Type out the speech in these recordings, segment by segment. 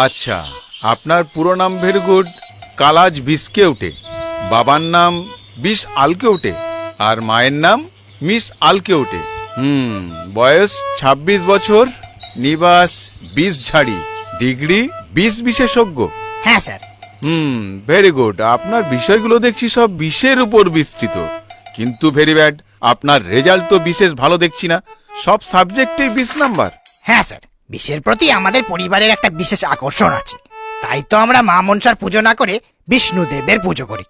আচ্ছা, আপনার পুরো নাম ভেরি গুড, কালাজ বিস্কেউটে, বাবার নাম বিশ আলকেউটে, আর মায়ের নাম মিস আলকেউটে। বয়স 26 বছর, নিবাস 20 ঝাড়ি, ডিগ্রি 20 বিশেষজ্ঞ। হ্যাঁ স্যার। Very good. আপনার বিষয়গুলো দেখছি সব বিশের উপর বিস্তৃত, কিন্তু ভেরি ব্যাড, আপনার রেজাল্ট তো বিশেষ ভালো দেখছি না, সব সাবজেক্টেই 20 নাম্বার। হ্যাঁ স্যার, বিষের প্রতি আমাদের পরিবারের একটা বিশেষ আকর্ষণ আছে, তাই তো আমরা মা মনসার পুজো না করে বিষ্ণুদেবের পুজো করি।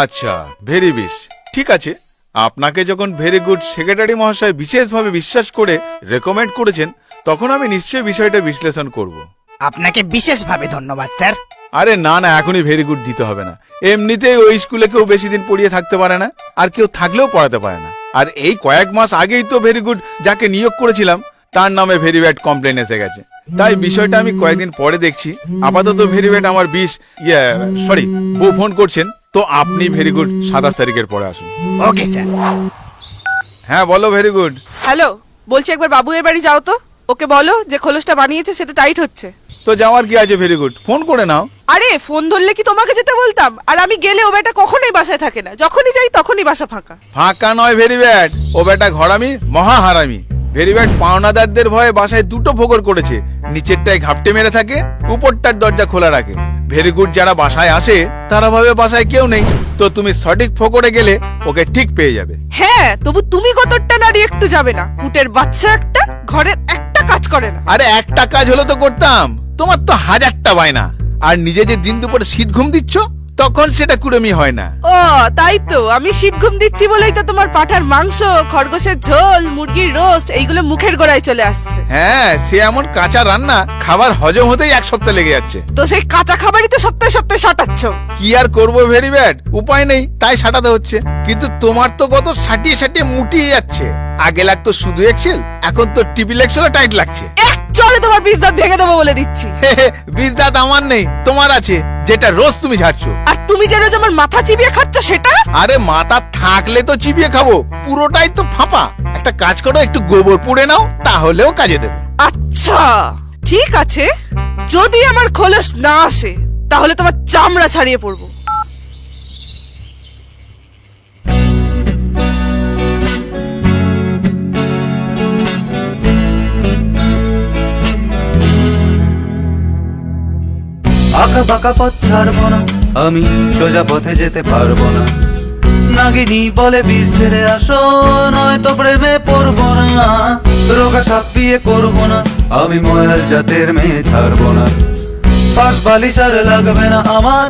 আচ্ছা, ভেরি বিশ, ঠিক আছে। আপনাকে যখন ভেরি গুড সেক্রেটারি মহাশয় বিশেষভাবে বিশ্বাস করে রেকমেন্ড করেছেন, তখন আমি নিশ্চয়ই বিষয়টা বিশ্লেষণ করব। আপনাকে বিশেষভাবে ধন্যবাদ স্যার। আরে না না, এখনই ভেরি গুড দিতে হবে না। এমনিতেই ওই স্কুলে কেউ বেশি দিন পড়িয়ে থাকতে পারে না, আর কেউ থাকলেও পড়াতে পারে না। আর এই কয়েক মাস আগেই তো ভেরি গুড যাকে নিয়োগ করেছিলাম তার নামে ভেরি ব্যাড কমপ্লেন এসে গেছে, তাই বিষয়টা আমি কয়েকদিন পরে দেখছি। আপাতত ভেরি ব্যাড আমার বউ ফোন করছেন, তো আপনি ভেরি গুড 27 তারিখের পরে আসুন। Okay sir. হ্যাঁ বলো ভেরি গুড। হ্যালো, বলছি একবার বাবুয়ের বাড়ি যাও তো, ওকে বলো যে খোলসটা বানিয়েছে সেটা টাইট হচ্ছে। তো যাওয়ার কি আছে ভেরি গুড, ফোন করে নাও। আরে ফোন ধরলে কি তোমাকে যেতে বলতাম? আর আমি গেলে ও বেটা কখনোই বাসায় থাকে না, যখনই যাই তখনই বাসা ফাঁকা। ফাঁকা নয় ভেরি ব্যাড, ও বেটা ঘরামি, মহা হারামি। ভেরি ব্যাড পাওনাদারদের ভয়ে বাসায় দুটো ফোকর করেছে, নিচেরটায় ঘাপটে মেরে থাকে, উপরটার দরজা খোলা রাখে। ভেরি গুড যারা বাসায় আসে তারা ভাবে বাসায় কেউ নেই, তো তুমি সঠিক ফোকরে গেলে ওকে ঠিক পেয়ে যাবে। হ্যাঁ, তবু তুমি কতটা নারী একটু যাবে না? কুটের বাচ্চা একটা, ঘরের একটা কাজ করে না। আরে একটা কাজ হলো তো করতাম, তোমার তো 1000টা বায়না, আর নিজে যে দিন দুপুরে শীত ঘুম দিচ্ছ তখন সেটা কুড়েমি হয় না। ও তাই তো, আমি শীত ঘুম দিচ্ছি বলেই তো তোমার পাঠার মাংস, খরগোশের ঝোল, মুরগির রোস্ট এইগুলো মুখের গোড়ায় চলে আসছে। হ্যাঁ, সে এমন কাঁচা রান্না, খাবার হজম হতেই 1 সপ্তাহ লেগে যাচ্ছে। তো সেই কাঁচা খাবারই তো সপ্তাহে সপ্তাহে সাটাচ্ছ। কি আর করবো ভেরি ব্যাড, উপায় নেই তাই সাটাতে হচ্ছে। কিন্তু তোমার তো কত সাটিয়ে সাটিয়ে মুটিয়ে যাচ্ছে। আগে লাগতো শুধু এক্সেল, এখন তো ট্রিপল এক্সেলও টাইট লাগছে। চলে তোমার 20 দাঁত ভেঙে দেবো বলে দিচ্ছি। 20 দাঁত আমার নেই, তোমার আছে, যেটা রোজ তুমি ঝাড়ছো। আর তুমি যে রোজ আমার মাথা চিবিয়ে খাচ্ছ সেটা? আরে মাথা থাকলে তো চিবিয়ে খাবো, পুরোটাই তো ফাঁপা। একটা কাজ করো, একটু গোবর পুড়ে নাও, তাহলেও কাজে দেবে। আচ্ছা ঠিক আছে, যদি আমার খোলস না আসে তাহলে তোমার চামড়া ছাড়িয়ে পড়বো। আঁকা বাঁকা পথ ছাড়বো না, আমি সোজা পথে যেতে পারবো না। নাগিনী বলে বিষ ছেড়ে আসো, নয়তো প্রেমে পড়বো না। রোগা সাপ বিয়ে করবো না, আমি ময়াল জাতের মেয়ে ছাড়বো না। পাশ বালিশ আর লাগবে না আমার,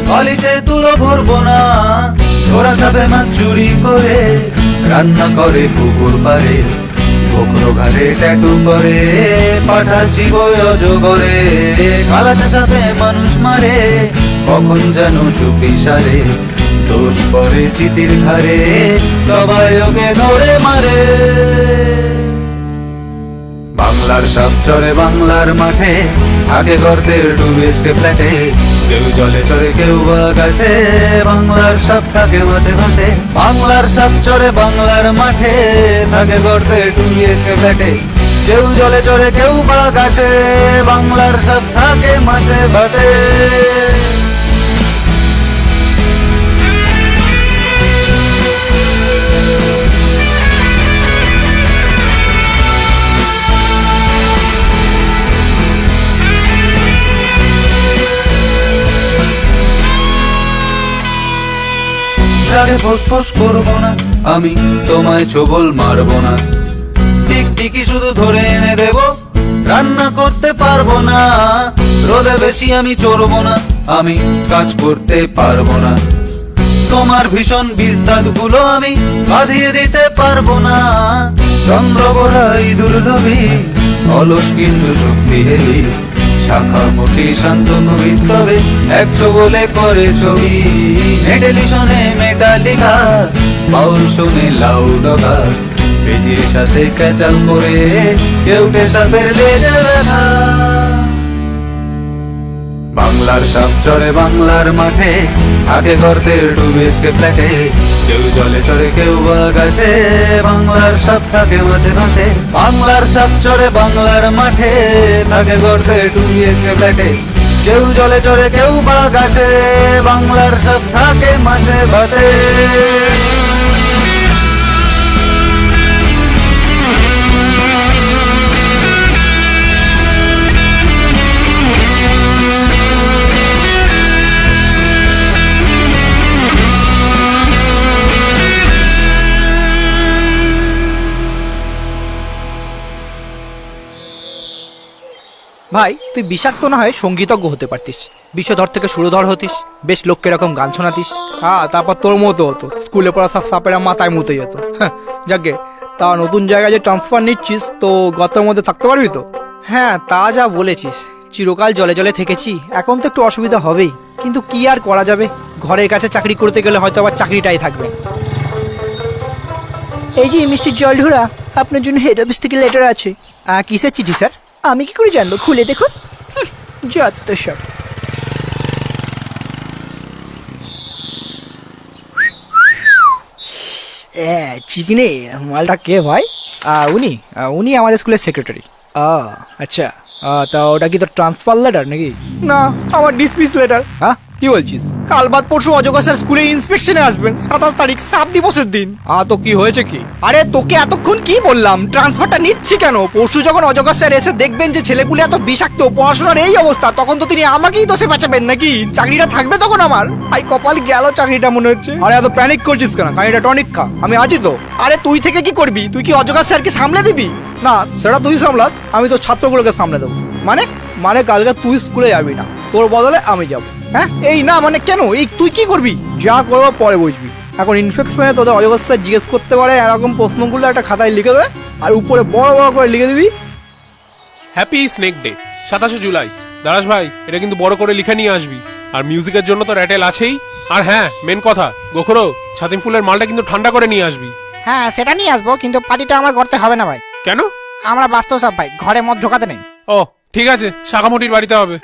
বালিশে তুলো ভরবো না। ওরা সাপে মাছ চুরি করে রান্না করে পুকুর পারে, কোকড়ো ঘাড়ে ট্যাটু করে পাঠাচ্ছি অজগরে। কালাচা সাপে মানুষ মারে, কখন যেন চুপি সারে। দোষ করে চিতির ঘাড়ে, সবাই ওকে ধরে মারে। বাংলার সাপ চরে বাংলার মাঠে, আগে গর্তের 2 BHK ফ্ল্যাটে। কেউ জলে চড়ে কেউ বা গাছে, বাংলার সাপ থাকে মাঝে মাঝে। বাংলার সাপ চরে বাংলার মাঠে, থাকে গর্তের 2 BHK ফ্ল্যাটে। কেউ জলে চড়ে কেউ বা গাছে, বাংলার সাপ থাকে মাঝে মাঝে। রাগে ফোঁস করবো না, আমি তোমায় ছোবল মারবো না। টিকটিকি শুধু ধরে এনে দেব, রান্না করতে পারবো না। রোদে বেশি আমি চড়বো না, আমি কাজ করতে পারবো না। তোমার ভীষণ বিস্তাদ গুলো আমি বাঁধিয়ে দিতে পারবো না। চন্দ্র বড়া ইঁদুর লোভী, অলস কিন্তু শক্তিশালী। শাখা মুঠি শান্ত কবি, তবে একশো বলে করে ছবি। মেটালিশনে মেটালিকা, বাউল শোনে লাউডকা। পেজির সাথে ক্যাচাল করে কেউটে সাপের লেজে ব্যথা। বাংলার সাপ চরে বাংলার মাঠে, আগে গর্তের 2 BHK ফ্ল্যাটে। কেউ জলে চড়ে কেউ বা গাছে, বাংলার সাপ থাকে মাঝে মাঝে। বাংলার সাপ চরে বাংলার মাঠে, থাকে গর্তের 2 BHK ফ্ল্যাটে। কেউ জলে চড়ে কেউ বা গাছে, বাংলার সব থাকে মাঝে ভাতে। ভাই তুই বিষাক্ত না হয় সঙ্গীতজ্ঞ হতে পারতিস, বিষধর থেকে সুরধর হতিস, বেশ লোককে এরকম গান শোনাতিস। হ্যাঁ, তারপর তোর মতো হতো, স্কুলে পড়া সব সাপেরা মাথায় মুতে যেত। যাকে তা নতুন জায়গায় যে ট্রান্সফার নিচ্ছিস তো গতের মধ্যে থাকতে পারবি তো? হ্যাঁ, তা যা বলেছিস, চিরকাল জলে জলে থেকেছি, এখন তো একটু অসুবিধা হবেই, কিন্তু কি আর করা যাবে, ঘরের কাছে চাকরি করতে গেলে হয়তো আবার চাকরিটাই থাকবে। এই যে মিস্টার জলঢুরা, আপনার জন্য হেড অফিস থেকে লেটার আছে। কিসের চিঠি স্যার? আমি কি করে জানবো, খুলে দেখুন। যত সব। চিকিনে মালটা কে ভাই? উনি আমাদের স্কুলের সেক্রেটারি। আচ্ছা, তা ওটা কি তোর ট্রান্সফার লেটার নাকি? না, আমার ডিসমিস লেটার। হ্যাঁ, কি বলছিস? কাল বাদ পরশু অজগর স্যার স্কুলে ইন্সপেকশনে আসবেন, 27 তারিখ, সাত দিবসের দিন। তো কি হয়েছে কি? আরে তোকে এতক্ষণ কি বললাম, ট্রান্সফারটা নিচ্ছি কেন? পরশু যখন অজগর স্যার এসে দেখবেন যে ছেলেপুলে এত বিষাক্ত, পড়াশোনার এই অবস্থা, তখন তো তিনি আমাকেই দোষে বাঁচাবেন নাকি? চাকরিটা থাকবে তখন আমার? আই কপাল গেল চাকরিটা মনে হচ্ছে। আরে এত প্যানিক করছিস কেন? খানিকটা টনিক খা, আমি আছি তো। আরে তুই থেকে কি করবি? তুই কি অজগর স্যারকে সামলে দিবি? না, সেটা তুই সামলাস, আমি তো ছাত্রগুলোকে সামলে দেবো। মানে কালকে তুই স্কুলে যাবি না, তোর বদলে আমি যাব। হ্যাঁ, এই না মানে কেন? এই তুই কি করবি? যা করবো পরে বুঝবি। এখন ইনফেকশনে তোদের অজগর স্যার জিজ্ঞেস করতে পারে, এরকম প্রশ্নগুলো একটা খাতায় লিখে দেবে, আর উপরে বড় বড় করে লিখে দিবি, হ্যাপি স্নেক ডে 27 জুলাই। দারাস ভাই, এটা কিন্তু বড় করে লিখে নিয়ে আসবি। আর মিউজিকের জন্য তো র্যাটেল আছেই। আর হ্যাঁ, মেন কথা, গোখরো ছাতিম ফুলের মালটা কিন্তু ঠান্ডা করে নিয়ে আসবি। হ্যাঁ, সেটা নিয়ে আসবো, কিন্তু পার্টিটা আমার করতে হবে না ভাই। কেন? আমরা বাস্তব সব ভাই, ঘরে মদ ঢোকাতে নেই। ও ঠিক আছে, শাখামুটির বাড়িতে হবে।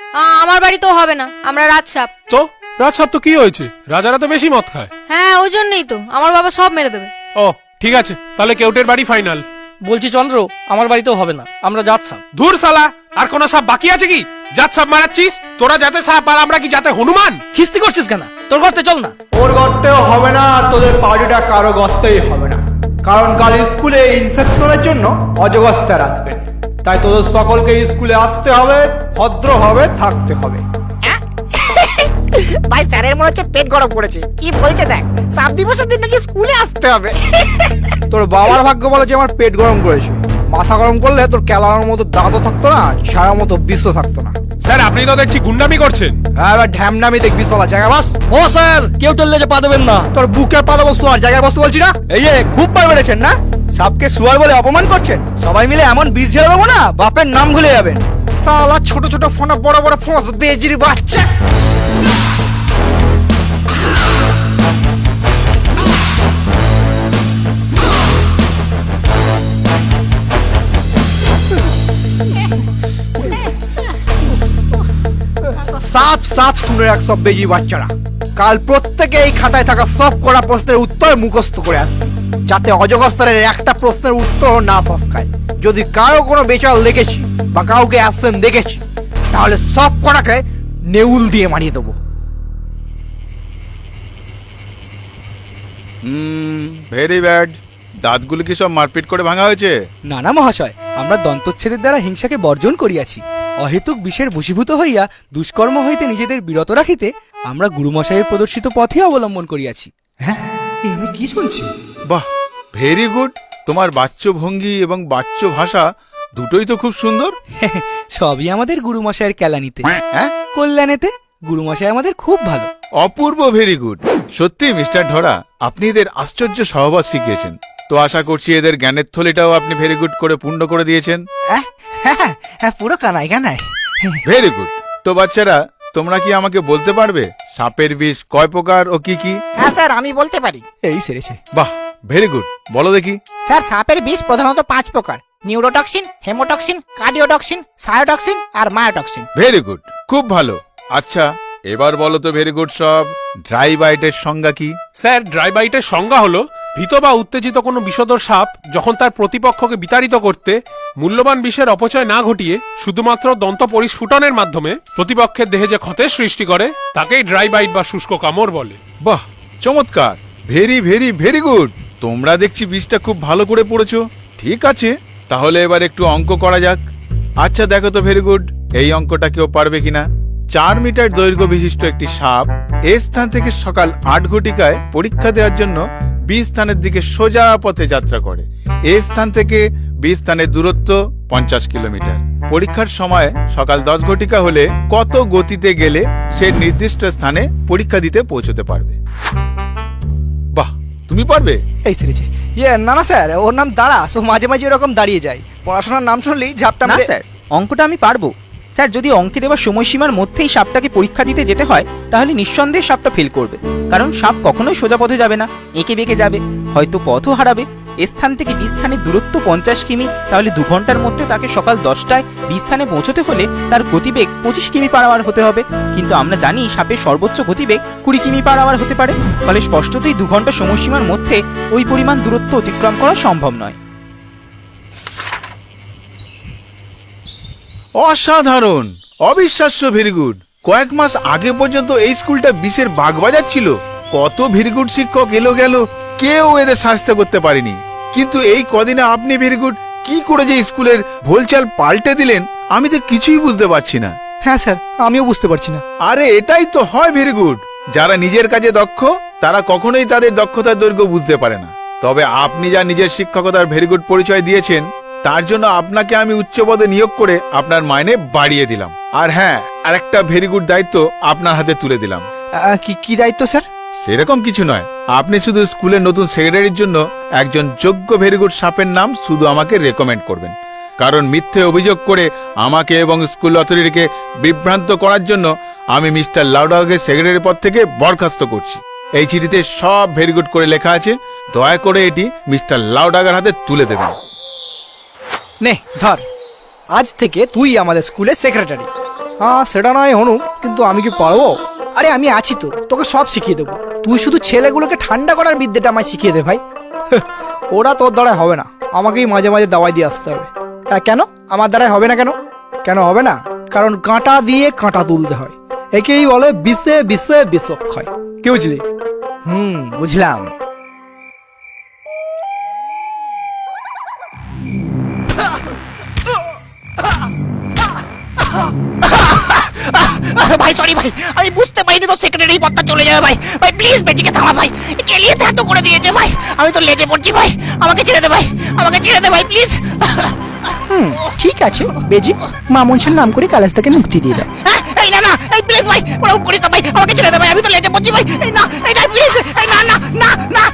আমার বাড়িতেও হবে না, আমরা রাজসাপ। তো রাজসাপ তো কি হয়েছে? রাজারা তো বেশি মদ খায়। হ্যাঁ, ওই জন্যই তো আমার বাবা সব মেরে দেবে। ও ঠিক আছে, তাহলে কেউটের বাড়ি ফাইনাল। বলছি চন্দ্র, আমার বাড়িতেও হবে না, আমরা যাচ্ছাম। দূর সালা, আর কোন সাপ বাকি আছে কি? জাত সাপ মারাচ্ছিস? তোরা যাতে সাপ আর আমরা কি যাতে হনুমান? খিস্তি করছিস কেন? তোর ঘরতে চল না। ওর গর্তেও হবে না, তোদের পার্টিটা কারো গর্তেই হবে না, কারণ কাল স্কুলে ইনফেকশনের জন্য অজগর স্যার আসবেন। তাই তোদের সকলকে স্কুলে আসতে হবে, ভদ্রভাবে থাকতে হবে। ভাই স্যারের মনে হচ্ছে পেট গরম করেছে, কি বলছে দেখ, 7 দিবসের দিন নাকি স্কুলে আসতে হবে। তোর বাবার ভাগ্য বলে যে আমার পেট গরম করেছে, মাথা গরম করলে তোর ক্যালানোর মতো দাঁতও থাকতো না, ছাড়ার মতো বিশ্ব থাকতো না। স্যার, আপনি তো দেখছি গুন্ডামি করছেন। হ্যাঁ, এবার ঢ্যামনামি দেখবি সালা, জায়গা বাস। ও স্যার, কেউ টললে যে পা দেবেন না। তোর বুকের পাতা বস্তু আর জায়গায় বস্তু বলছি না। এই যে খুব বার বেড়েছেন না, সাপকে শুয়ার বলে অপমান করছেন। সবাই মিলে এমন বিষ ঝেড়ে দেবো না, বাপের নাম ভুলে যাবেন। সালা ছোট ছোট ফোনা, বড় বড় ফোঁস, বেজির বাচ্চা। সাফ সাফ শুনে রাখ সব বেজি বাচ্চারা, কাল প্রত্যেকে এই খাতায় থাকা সব কড়া প্রশ্নের উত্তর মুখস্থ করে আসবে, যাতে অজগর স্যারের একটা প্রশ্নের উত্তর না ফসকায়। যদি কারো কোনো বেচাল দেখেছি বা কাউকে আসছেন দেখেছি, তাহলে সব কড়াকে নেউল দিয়ে মারিয়ে দেবো। Very bad. দাঁতগুলো কি সব মারপিট করে ভাঙা হয়েছে? না না মহাশয়, আমরা দন্তচ্ছেদের দ্বারা হিংসাকে বর্জন করিয়াছি। অহেতুক বিষের বশীভূত হইয়া দুষ্কর্ম হইতে নিজেদের বিরত রাখিতে আমরা গুরুমশাইয়ের প্রদর্শিত পথে অবলম্বন করিয়াছি। হ্যাঁ, আমি কি শুনছি? বাহ, ভেরি গুড। তোমার বাচ্চ ভঙ্গি এবং বাচ্চ ভাষা দুটোই তো খুব সুন্দর। সবই আমাদের গুরুমশাইয়ের কেলানিতে, হ্যাঁ, কল্যাণেতে। গুরুমশাই আমাদের খুব ভালো। অপূর্ব, ভেরি গুড। সত্যি মিস্টার ঢোরা, আপনি এদের আশ্চর্য সহবাস শিখিয়েছেন। তো আশা করছি এদের জ্ঞানের থলিটাও আপনি ভেরি গুড করে পূর্ণ করে দিয়েছেন। হ্যাঁ, পুরো কানাই কানাই। Very good. তো বাচ্চারা, তোমরা কি আমাকে বলতে পারবে সাপের বিষ কয় প্রকার ও কি কি? হ্যাঁ স্যার, আমি বলতে পারি। এই সেরেছে। বাহ, ভেরি গুড, বলো দেখি। স্যার, সাপের বিষ প্রধানত 5 প্রকার: নিউরোটক্সিন, হেমোটক্সিন, কার্ডিওটক্সিন, সায়োটক্সিন আর মায়োটক্সিন। ভেরি গুড, খুব ভালো। আচ্ছা, এবার বলো তো ভেরি গুড সব, ড্রাই বাইটের সংজ্ঞা কি? স্যার, ড্রাই বাইটের সংজ্ঞা হলো ভীত বা উত্তেজিত কোনো বিষধর সাপ যখন তার প্রতিপক্ষকে বিতাড়িত করতে মূল্যবান বিষের অপচয় না ঘটিয়ে শুধুমাত্র দন্ত পরিস্ফুটনের মাধ্যমে প্রতিপক্ষের দেহে যে ক্ষতের সৃষ্টি করে তাকেই ড্রাই বাইট বা শুষ্ক কামড় বলে। বাহ, চমৎকার, ভেরি ভেরি ভেরি গুড। তোমরা দেখছি বিষটা খুব ভালো করে পড়েছো। ঠিক আছে, তাহলে এবার একটু অঙ্ক করা যাক। আচ্ছা দেখো তো, ভেরি গুড, এই অঙ্কটা কেউ পারবে কিনা? 4 মিটার দৈর্ঘ্য বিশিষ্ট একটি সাপ এ স্থান থেকে সকাল 8 ঘটিকায় পরীক্ষা দেওয়ার জন্য বি স্থানের দিকে সোজা পথে যাত্রা করে। এ স্থান থেকে বি স্থানের দূরত্ব 50 কিলোমিটার। পরীক্ষার সময় সকাল 10 ঘটিকা হলে কত গতিতে গেলে সে নির্দিষ্ট স্থানে পরীক্ষা দিতে পৌঁছতে পারবে? বাহ, তুমি পারবে? এই সেরেছে। না না স্যার, ওর নাম দাঁড়া, সো মাঝে মাঝে এরকম দাঁড়িয়ে যায়। পড়াশোনার নাম শুনলেই ঝাপটা না মেরে- স্যার, অঙ্কটা আমি পারবো। স্যার, যদি অঙ্কে দেওয়া সময়সীমার মধ্যেই সাপটাকে পরীক্ষা দিতে যেতে হয় তাহলে নিঃসন্দেহে সাপটা ফেল করবে, কারণ সাপ কখনোই সোজা পথে যাবে না, এঁকে বেঁকে যাবে, হয়তো পথও হারাবে। এ স্থান থেকে বি স্থানের দূরত্ব 50 কিমি, তাহলে 2 ঘন্টার মধ্যে তাকে সকাল 10টায় বি স্থানে পৌঁছতে হলে তার গতিবেগ 25 কিমি পার আওয়ার হতে হবে। কিন্তু আমরা জানি সাপের সর্বোচ্চ গতিবেগ 20 কিমি পার আওয়ার হতে পারে, ফলে স্পষ্টতই 2 ঘন্টা সময়সীমার মধ্যে ওই পরিমাণ দূরত্ব অতিক্রম করা সম্ভব নয়। অসাধারণ, অবিশ্বাস্য, ভেরি গুড। কয়েক মাস আগে পর্যন্ত এই স্কুলটা বিষের বাগবাজার ছিল। কত ভেরি গুড শিক্ষক এলো গেল, কেউ এদের শাস্তি করতে পারেনি। কিন্তু এই কদিনে আপনি ভেরি গুড কি করে যে স্কুলের ভোলচাল পাল্টে দিলেন, আমি তো কিছুই বুঝতে পারছি না। হ্যাঁ স্যার, আমিও বুঝতে পারছি না। আরে এটাই তো হয় ভেরি গুড। যারা নিজের কাজে দক্ষ তারা কখনোই তাদের দক্ষতার দৈর্ঘ্য বুঝতে পারে না। তবে আপনি যা নিজের শিক্ষকতার ভেরি গুড পরিচয় দিয়েছেন, তার জন্য আপনাকে আমি উচ্চ পদে নিয়োগ করে আপনার মাইনে বাড়িয়ে দিলাম। আর হ্যাঁ, আরেকটা ভেরি গুড দায়িত্ব আপনার হাতে তুলে দিলাম। কি কি দায়িত্ব স্যার? সেরকম কিছু নয়, আপনি শুধু স্কুলের নতুন সেক্রেটারির জন্য একজন যোগ্য ভেরি গুড সাপের নাম শুধু আমাকে রেকমেন্ড করবেন। কারণ মিথ্যে অভিযোগ করে আমাকে এবং স্কুল অথরিটিকে বিভ্রান্ত করার জন্য আমি মিস্টার লাউডাগের সেক্রেটারি পদ থেকে বরখাস্ত করছি। এই চিঠিতে সব ভেরি গুড করে লেখা আছে। দয়া করে এটি মিস্টার লাউডাগার হাতে তুলে দেবেন। নে ধর, আজ থেকে তুই আমাদের স্কুলের সেক্রেটারি। হ্যাঁ সেটা নয় হনু, কিন্তু আমি কি পারবো? আরে আমি আছি তো, তোকে সব শিখিয়ে দেবো। তুই শুধু ছেলেগুলোকে ঠান্ডা করার বিদ্যাটা আমায় শিখিয়ে দে ভাই। ওরা তোর দ্বারায় হবে না, আমাকেই মাঝে মাঝে দাওয়াই দিয়ে আসতে হবে। কেন আমার দ্বারাই হবে না? কেন কেন হবে না? কারণ কাঁটা দিয়ে কাঁটা তুলতে হয়। একেই বলে বিষে বিষে বিষক্ষয়। কি বুঝলি? বুঝলাম। ভাই সরি ভাই, আমি বুঝতে পারিনি তো সেক্রেটারি পদটা চলে যাবে। ভাই ভাই প্লিজ বেজিকে থামা ভাই, কেলিয়ে এত করে দিয়েছে ভাই, আমি তো লেজে পড়ছি ভাই, আমাকে ছেড়ে দে ভাই, আমাকে ছেড়ে দে ভাই প্লিজ। ঠিক আছে বেজি, মামনসার নাম করে কালাস তাকে মুক্তি দিয়ে দাও। এই না না, এই প্লিজ ভাই, ওরকম করি না ভাই, আমাকে ছেড়ে দে ভাই, আমি তো লেজে পড়ছি ভাই। এই না, এই না প্লিজ, এই না না না না।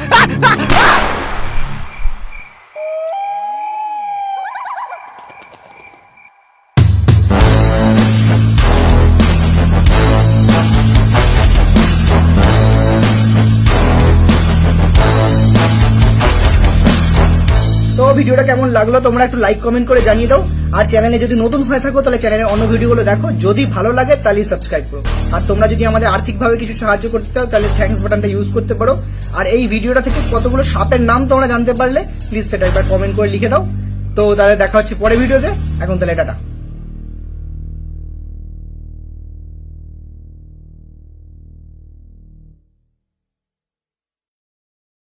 তো ভিডিওটা কেমন লাগলো তোমরা একটু লাইক কমেন্ট করে জানিয়ে দাও। আর চ্যানেলে যদি নতুন হয়ে থাকো তাহলে চ্যানেলের অন্য ভিডিওগুলো দেখো, যদি ভালো লাগে তাহলে সাবস্ক্রাইব করো। আর তোমরা যদি আমাদের আর্থিকভাবে কিছু সাহায্য করতে চাও তাহলে থ্যাঙ্কস বাটনটা ইউজ করতে পারো। আর এই ভিডিওটা থেকে কতগুলো সাপের নাম তোমরা জানতে পারলে প্লিজ সেটা একবার কমেন্ট করে লিখে দাও। তো তাহলে দেখা হচ্ছে পরের ভিডিওতে, এখন তাহলে টাটা।